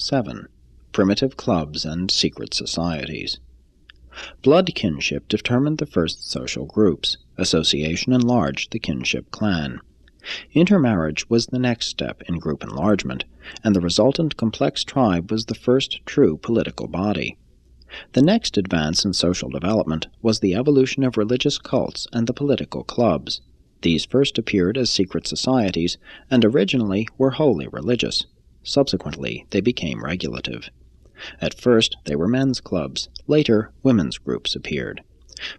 7. Primitive clubs and secret societies. Blood kinship determined the first social groups. Association enlarged the kinship clan. Intermarriage was the next step in group enlargement, and the resultant complex tribe was the first true political body. The next advance in social development was the evolution of religious cults and the political clubs. These first appeared as secret societies, and originally were wholly religious. Subsequently, they became regulative. At first, they were men's clubs. Later, women's groups appeared.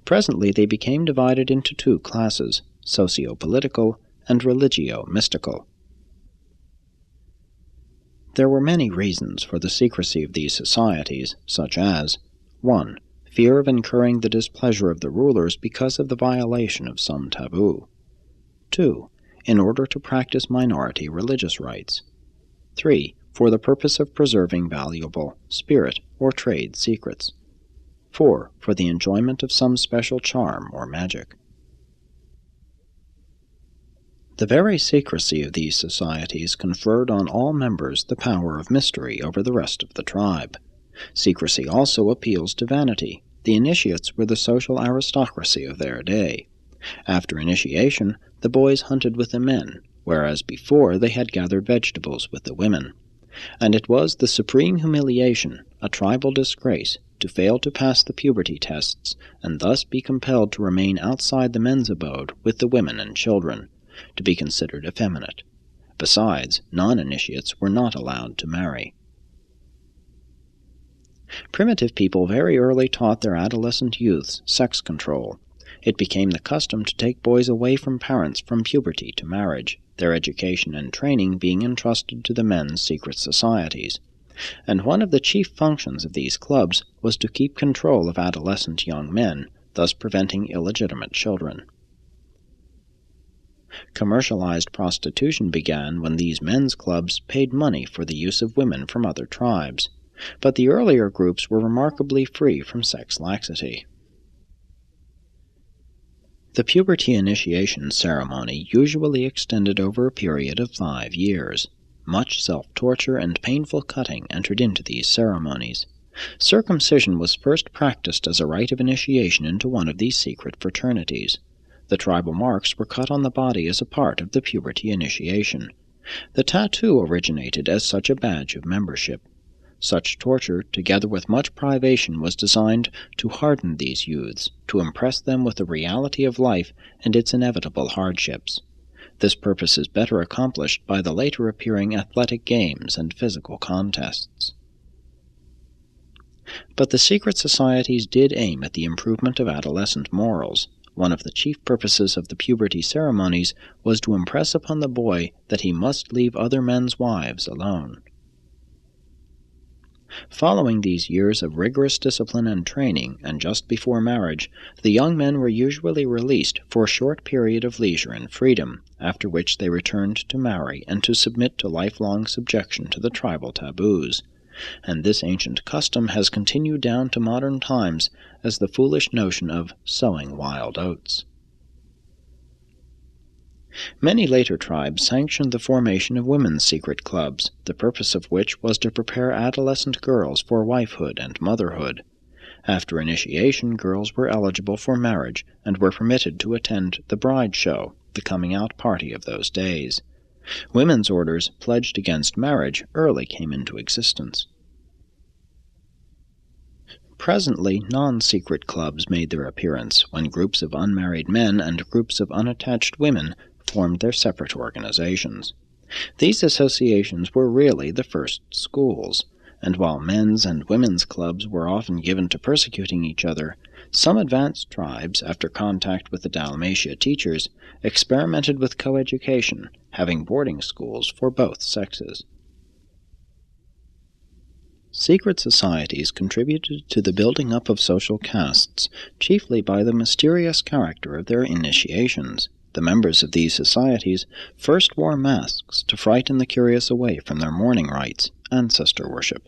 Presently, they became divided into two classes, socio-political and religio-mystical. There were many reasons for the secrecy of these societies, such as 1. Fear of incurring the displeasure of the rulers because of the violation of some taboo. 2. In order to practice minority religious rites. 3. For the purpose of preserving valuable spirit or trade secrets. 4. For the enjoyment of some special charm or magic. The very secrecy of these societies conferred on all members the power of mystery over the rest of the tribe. Secrecy also appeals to vanity. The initiates were the social aristocracy of their day. After initiation, the boys hunted with the men, whereas before they had gathered vegetables with the women. And it was the supreme humiliation, a tribal disgrace, to fail to pass the puberty tests, and thus be compelled to remain outside the men's abode with the women and children, to be considered effeminate. Besides, non-initiates were not allowed to marry. Primitive people very early taught their adolescent youths sex control. It became the custom to take boys away from parents from puberty to marriage, their education and training being entrusted to the men's secret societies. And one of the chief functions of these clubs was to keep control of adolescent young men, thus preventing illegitimate children. Commercialized prostitution began when these men's clubs paid money for the use of women from other tribes, but the earlier groups were remarkably free from sex laxity. The puberty initiation ceremony usually extended over a period of 5 years. Much self-torture and painful cutting entered into these ceremonies. Circumcision was first practiced as a rite of initiation into one of these secret fraternities. The tribal marks were cut on the body as a part of the puberty initiation. The tattoo originated as such a badge of membership. Such torture, together with much privation, was designed to harden these youths, to impress them with the reality of life and its inevitable hardships. This purpose is better accomplished by the later appearing athletic games and physical contests. But the secret societies did aim at the improvement of adolescent morals. One of the chief purposes of the puberty ceremonies was to impress upon the boy that he must leave other men's wives alone. Following these years of rigorous discipline and training, and just before marriage, the young men were usually released for a short period of leisure and freedom, after which they returned to marry and to submit to lifelong subjection to the tribal taboos. And this ancient custom has continued down to modern times as the foolish notion of sowing wild oats. Many later tribes sanctioned the formation of women's secret clubs, the purpose of which was to prepare adolescent girls for wifehood and motherhood. After initiation, girls were eligible for marriage and were permitted to attend the bride show, the coming-out party of those days. Women's orders pledged against marriage early came into existence. Presently, non-secret clubs made their appearance, when groups of unmarried men and groups of unattached women formed their separate organizations. These associations were really the first schools, and while men's and women's clubs were often given to persecuting each other, some advanced tribes, after contact with the Dalmatia teachers, experimented with coeducation, having boarding schools for both sexes. Secret societies contributed to the building up of social castes, chiefly by the mysterious character of their initiations. The members of these societies first wore masks to frighten the curious away from their mourning rites, ancestor worship.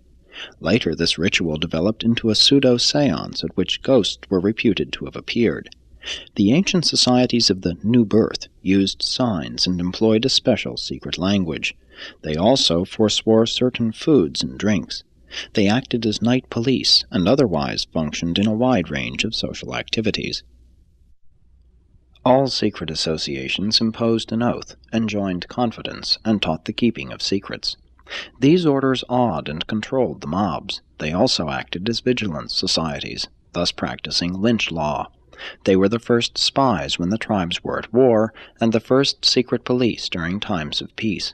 Later this ritual developed into a pseudo-seance at which ghosts were reputed to have appeared. The ancient societies of the New Birth used signs and employed a special secret language. They also forswore certain foods and drinks. They acted as night police and otherwise functioned in a wide range of social activities. All secret associations imposed an oath, enjoined confidence, and taught the keeping of secrets. These orders awed and controlled the mobs. They also acted as vigilance societies, thus practicing lynch law. They were the first spies when the tribes were at war, and the first secret police during times of peace.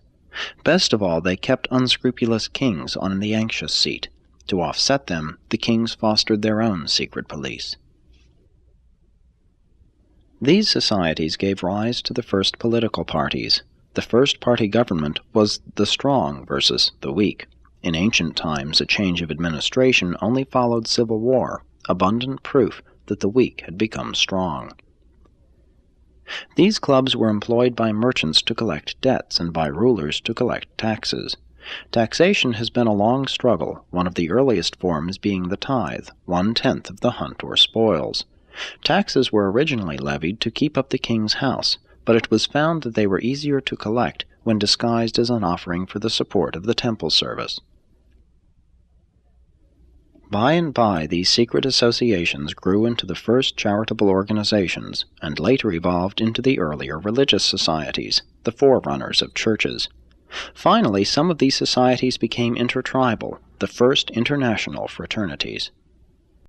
Best of all, they kept unscrupulous kings on the anxious seat. To offset them, the kings fostered their own secret police. These societies gave rise to the first political parties. The first-party government was the strong versus the weak. In ancient times, a change of administration only followed civil war, abundant proof that the weak had become strong. These clubs were employed by merchants to collect debts and by rulers to collect taxes. Taxation has been a long struggle, one of the earliest forms being the tithe, 1/10 of the hunt or spoils. Taxes were originally levied to keep up the king's house, but it was found that they were easier to collect when disguised as an offering for the support of the temple service. By and by, these secret associations grew into the first charitable organizations, and later evolved into the earlier religious societies, the forerunners of churches. Finally, some of these societies became intertribal, the first international fraternities.